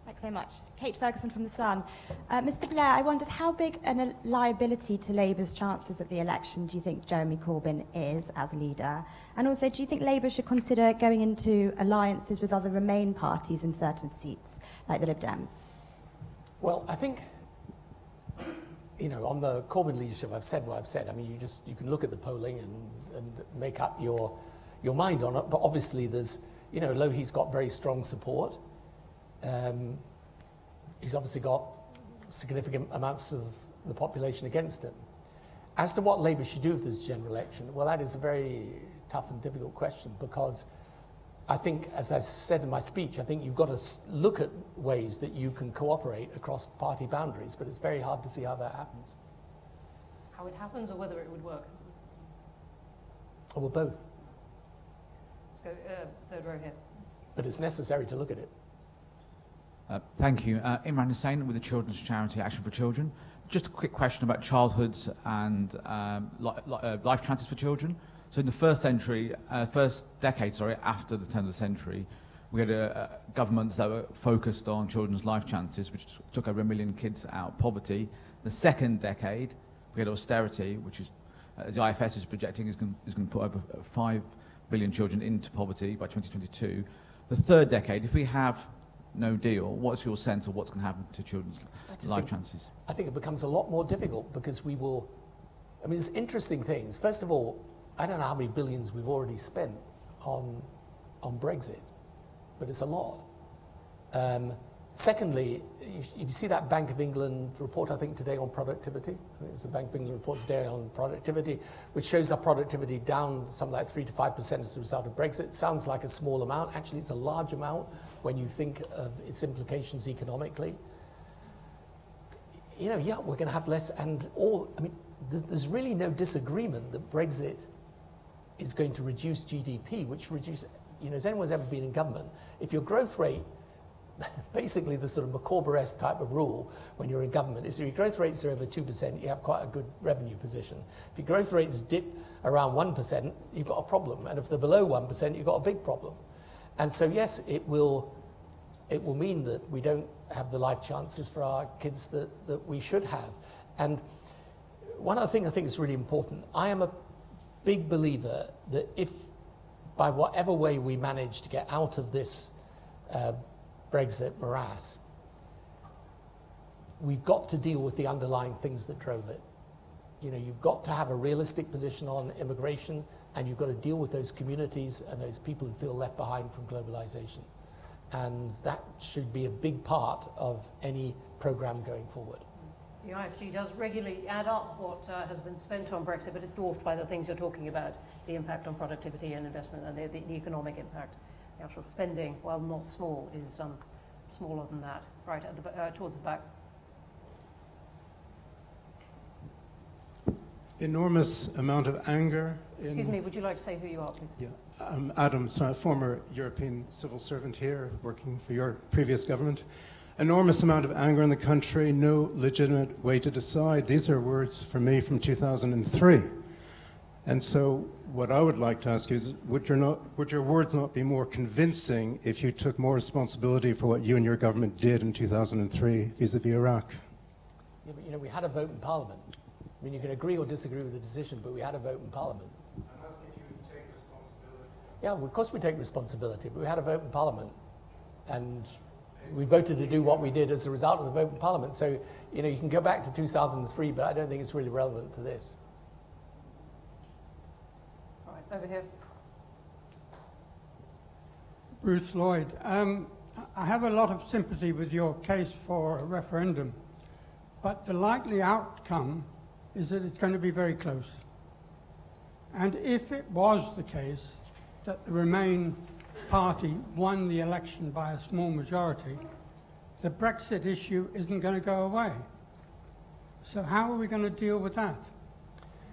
Thanks so much. Kate Ferguson from The Sun. Mr. Blair, I wondered how big a liability to Labour's chances at the election do you think Jeremy Corbyn is as a leader? And also, do you think Labour should consider going into alliances with other Remain parties in certain seats, like the Lib Dems? Well, I think, you know, on the Corbyn leadership, I've said what I've said. I mean, you can look at the polling and make up your mind on it. But obviously, there's, you know, although he's got very strong support, he's obviously got significant amounts of the population against him. As to what Labour should do with this general election, well, that is a very tough and difficult question, because I think, as I said in my speech, I think you've got to look at ways that you can cooperate across party boundaries, but it's very hard to see how that happens. How it happens, or whether it would work? Or well, both. Let's go third row here. But it's necessary to look at it. Thank you. Imran Hussain with the children's charity Action for Children. Just a quick question about childhoods and life chances for children. So in the first decade, after the turn of the century, we had governments that were focused on children's life chances, which took over 1 million kids out of poverty. The second decade, we had austerity, which is, as the IFS is projecting, is going to put over 5 billion children into poverty by 2022. The third decade, if we have no deal, what's your sense of what's going to happen to children's life chances? I think it becomes a lot more difficult because we will... I mean, there's interesting things. First of all, I don't know how many billions we've already spent on Brexit, but it's a lot. Secondly, if you see that Bank of England report, I think, today on productivity, I think it's the Bank of England report today on productivity, which shows our productivity down something like 3 to 5% as a result of Brexit. It sounds like a small amount. Actually, it's a large amount when you think of its implications economically. You know, yeah, we're going to have less, and all, I mean, there's really no disagreement that Brexit is going to reduce GDP, which reduce, you know, as anyone's ever been in government, if your growth rate, basically the sort of Macauber-esque type of rule when you're in government is if your growth rates are over 2%, you have quite a good revenue position. If your growth rates dip around 1%, you've got a problem. And if they're below 1%, you've got a big problem. And so, yes, it will mean that we don't have the life chances for our kids that we should have. And one other thing I think is really important, I am a big believer that if by whatever way we manage to get out of this Brexit morass, we've got to deal with the underlying things that drove it. You know, you've got to have a realistic position on immigration, and you've got to deal with those communities and those people who feel left behind from globalization. And that should be a big part of any program going forward. The IFG does regularly add up what has been spent on Brexit, but it's dwarfed by the things you're talking about, the impact on productivity and investment and the economic impact. The actual spending, while not small, is smaller than that. Right, at the, towards the back. Enormous amount of anger. Excuse me, would you like to say who you are, please? Yeah, I'm Adam, former European civil servant here, working for your previous government. Enormous amount of anger in the country, no legitimate way to decide. These are words from me from 2003. And so what I would like to ask you is, would your words not be more convincing if you took more responsibility for what you and your government did in 2003 vis-a-vis Iraq? Yeah, but, you know, we had a vote in Parliament. I mean, you can agree or disagree with the decision, but we had a vote in Parliament. I'm asking if you take responsibility. Yeah, well, of course we take responsibility, but we had a vote in Parliament. And we voted to do what we did as a result of the vote in Parliament. So, you know, you can go back to 2003, but I don't think it's really relevant to this. All right, over here. Bruce Lloyd. I have a lot of sympathy with your case for a referendum, but the likely outcome is that it's going to be very close. And if it was the case that the Remain party won the election by a small majority, the Brexit issue isn't going to go away. So how are we going to deal with that?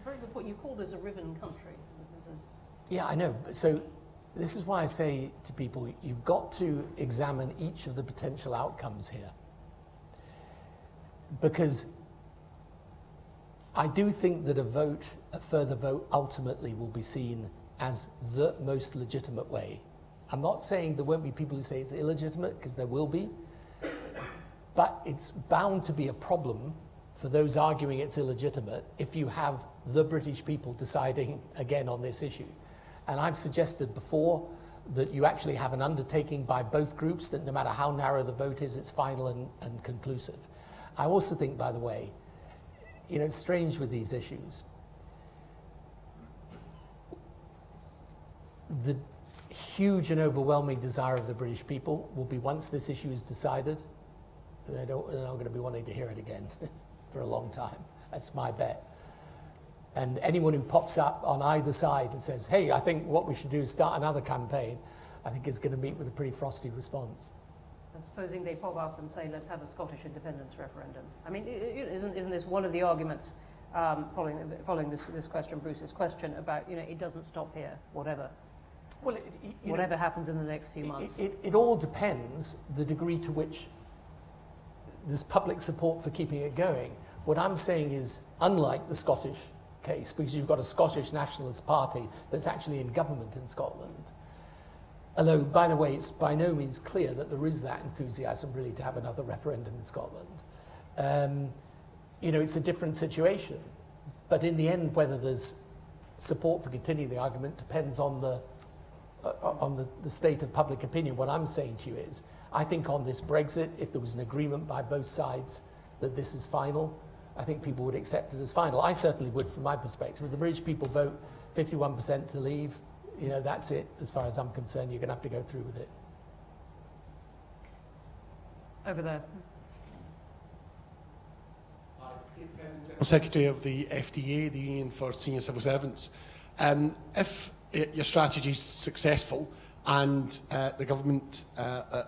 Very good point. You call this a riven country. Yeah, I know. So this is why I say to people, you've got to examine each of the potential outcomes here. Because I do think that a further vote, ultimately will be seen as the most legitimate way. I'm not saying there won't be people who say it's illegitimate, because there will be, but it's bound to be a problem for those arguing it's illegitimate if you have the British people deciding again on this issue. And I've suggested before that you actually have an undertaking by both groups that no matter how narrow the vote is, it's final and conclusive. I also think, by the way, you know, it's strange with these issues. The huge and overwhelming desire of the British people will be, once this issue is decided, they're not going to be wanting to hear it again for a long time. That's my bet. And anyone who pops up on either side and says, hey, I think what we should do is start another campaign, I think is going to meet with a pretty frosty response. And supposing they pop up and say, let's have a Scottish independence referendum. I mean, isn't this one of the arguments following this question, Bruce's question about, you know, it doesn't stop here, whatever. Well, whatever happens in the next few months. It all depends the degree to which there's public support for keeping it going. What I'm saying is, unlike the Scottish case, because you've got a Scottish Nationalist Party that's actually in government in Scotland, although, by the way, it's by no means clear that there is that enthusiasm really to have another referendum in Scotland. You know, it's a different situation. But in the end, whether there's support for continuing the argument depends on the state of public opinion. What I'm saying to you is, I think on this Brexit, if there was an agreement by both sides that this is final, I think people would accept it as final. I certainly would, from my perspective. If the British people vote 51% to leave, you know, that's it. As far as I'm concerned, you're going to have to go through with it. Over there. Secretary of the FDA, the Union for Senior Civil Servants. If your strategy is successful and the government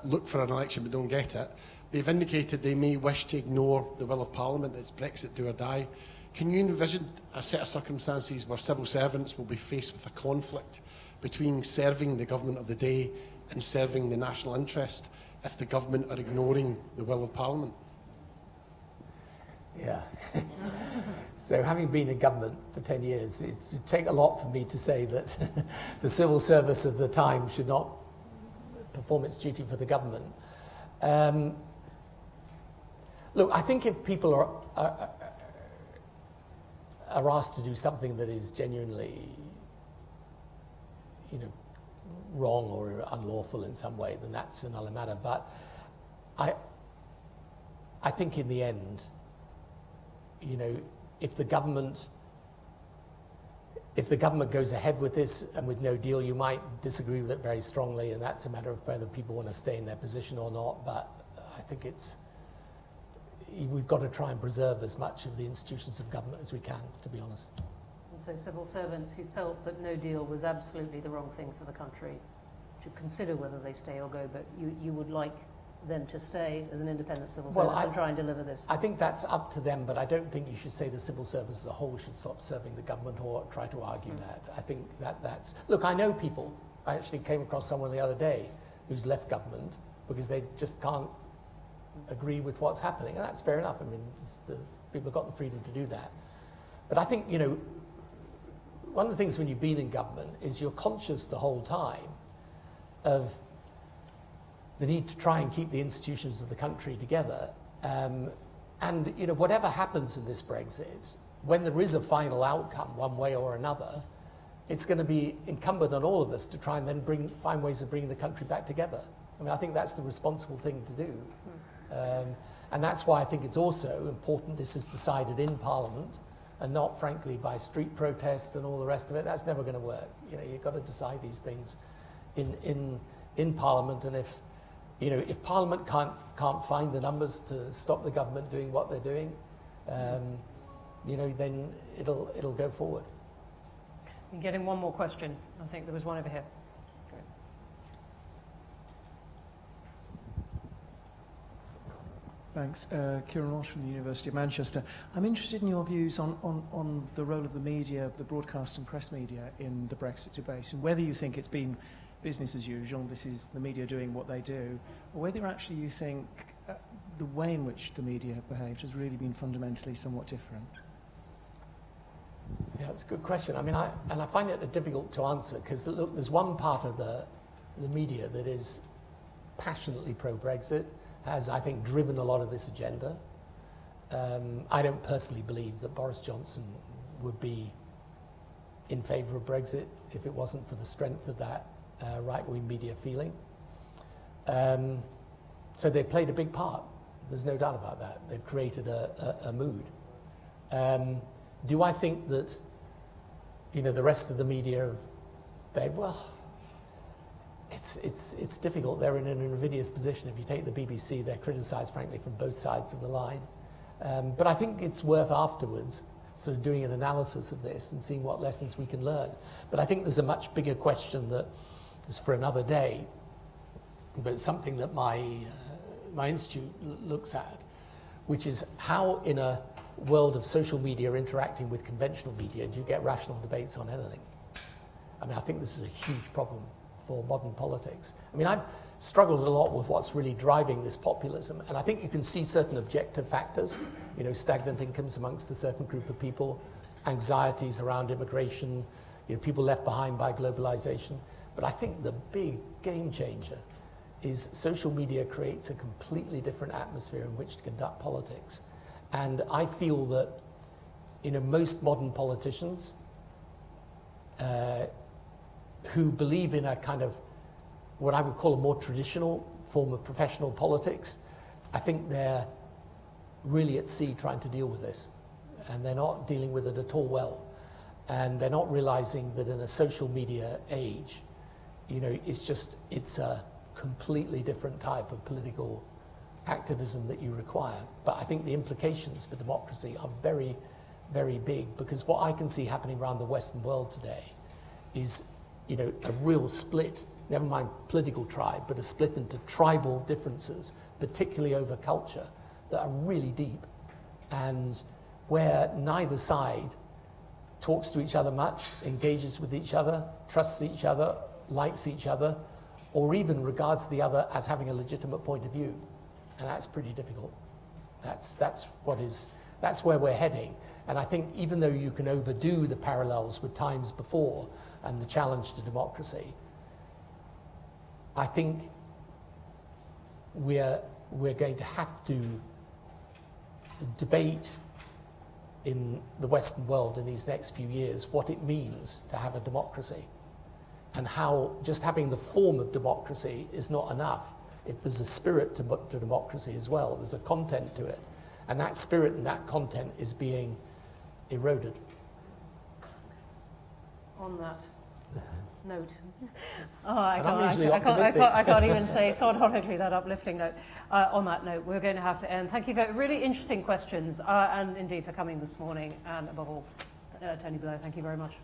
look for an election but don't get it, they've indicated they may wish to ignore the will of Parliament. It's Brexit, do or die. Can you envision a set of circumstances where civil servants will be faced with a conflict between serving the government of the day and serving the national interest if the government are ignoring the will of Parliament? Yeah. So having been in government for 10 years, it would take a lot for me to say that the civil service of the time should not perform its duty for the government. Look, I think if people are asked to do something that is genuinely, you know, wrong or unlawful in some way, then that's another matter. But I think in the end, you know, if the government goes ahead with this and with no deal, you might disagree with it very strongly, and that's a matter of whether people want to stay in their position or not. But I think we've got to try and preserve as much of the institutions of government as we can, to be honest. And so civil servants who felt that no deal was absolutely the wrong thing for the country should consider whether they stay or go, but you would like them to stay as an independent civil service and try and deliver this? I think that's up to them, but I don't think you should say the civil service as a whole should stop serving the government or try to argue that. I think that's... Look, I know people. I actually came across someone the other day who's left government because they just can't agree with what's happening, and that's fair enough. I mean, people have got the freedom to do that. But I think, you know, one of the things when you've been in government is you're conscious the whole time of the need to try and keep the institutions of the country together. And, you know, whatever happens in this Brexit, when there is a final outcome, one way or another, it's going to be incumbent on all of us to try and then find ways of bringing the country back together. I mean, I think that's the responsible thing to do. And that's why I think it's also important this is decided in Parliament and not, frankly, by street protest and all the rest of it. That's never going to work. You know, you've got to decide these things in Parliament, and if Parliament can't find the numbers to stop the government doing what they're doing, you know, then it'll go forward. We can get in one more question. I think there was one over here. Great. Thanks. Kieran Walsh from the University of Manchester. I'm interested in your views on the role of the media, the broadcast and press media, in the Brexit debate, and whether you think it's been business as usual, this is the media doing what they do, or whether actually you think the way in which the media have behaved has really been fundamentally somewhat different. Yeah, that's a good question. I mean, I find it difficult to answer because, look, there's one part of the media that is passionately pro-Brexit, has, I think, driven a lot of this agenda. I don't personally believe that Boris Johnson would be in favour of Brexit if it wasn't for the strength of that right-wing media feeling. So they've played a big part. There's no doubt about that. They've created a mood. Do I think that, you know, the rest of the media have behaved? Well, it's difficult. They're in an invidious position. If you take the BBC, they're criticised, frankly, from both sides of the line. But I think it's worth afterwards sort of doing an analysis of this and seeing what lessons we can learn. But I think there's a much bigger question that is for another day, but it's something that my institute looks at, which is how in a world of social media interacting with conventional media do you get rational debates on anything? I mean, I think this is a huge problem for modern politics. I mean, I've struggled a lot with what's really driving this populism, and I think you can see certain objective factors, you know, stagnant incomes amongst a certain group of people, anxieties around immigration, you know, people left behind by globalization. But I think the big game changer is social media creates a completely different atmosphere in which to conduct politics. And I feel that, you know, most modern politicians who believe in a kind of what I would call a more traditional form of professional politics, I think they're really at sea trying to deal with this. And they're not dealing with it at all well. And they're not realizing that in a social media age, you know, it's a completely different type of political activism that you require. But I think the implications for democracy are very, very big, because what I can see happening around the Western world today is, you know, a real split, never mind political tribe, but a split into tribal differences, particularly over culture, that are really deep, and where neither side talks to each other much, engages with each other, trusts each other, likes each other, or even regards the other as having a legitimate point of view. And that's pretty difficult. That's where we're heading. And I think even though you can overdo the parallels with times before and the challenge to democracy, I think we're going to have to debate in the Western world in these next few years what it means to have a democracy, and how just having the form of democracy is not enough. There's a spirit to democracy as well. There's a content to it. And that spirit and that content is being eroded. On that note. I can't even say sardonically that uplifting note. On that note, we're going to have to end. Thank you for really interesting questions, and indeed for coming this morning. And above all, Tony Blair, thank you very much.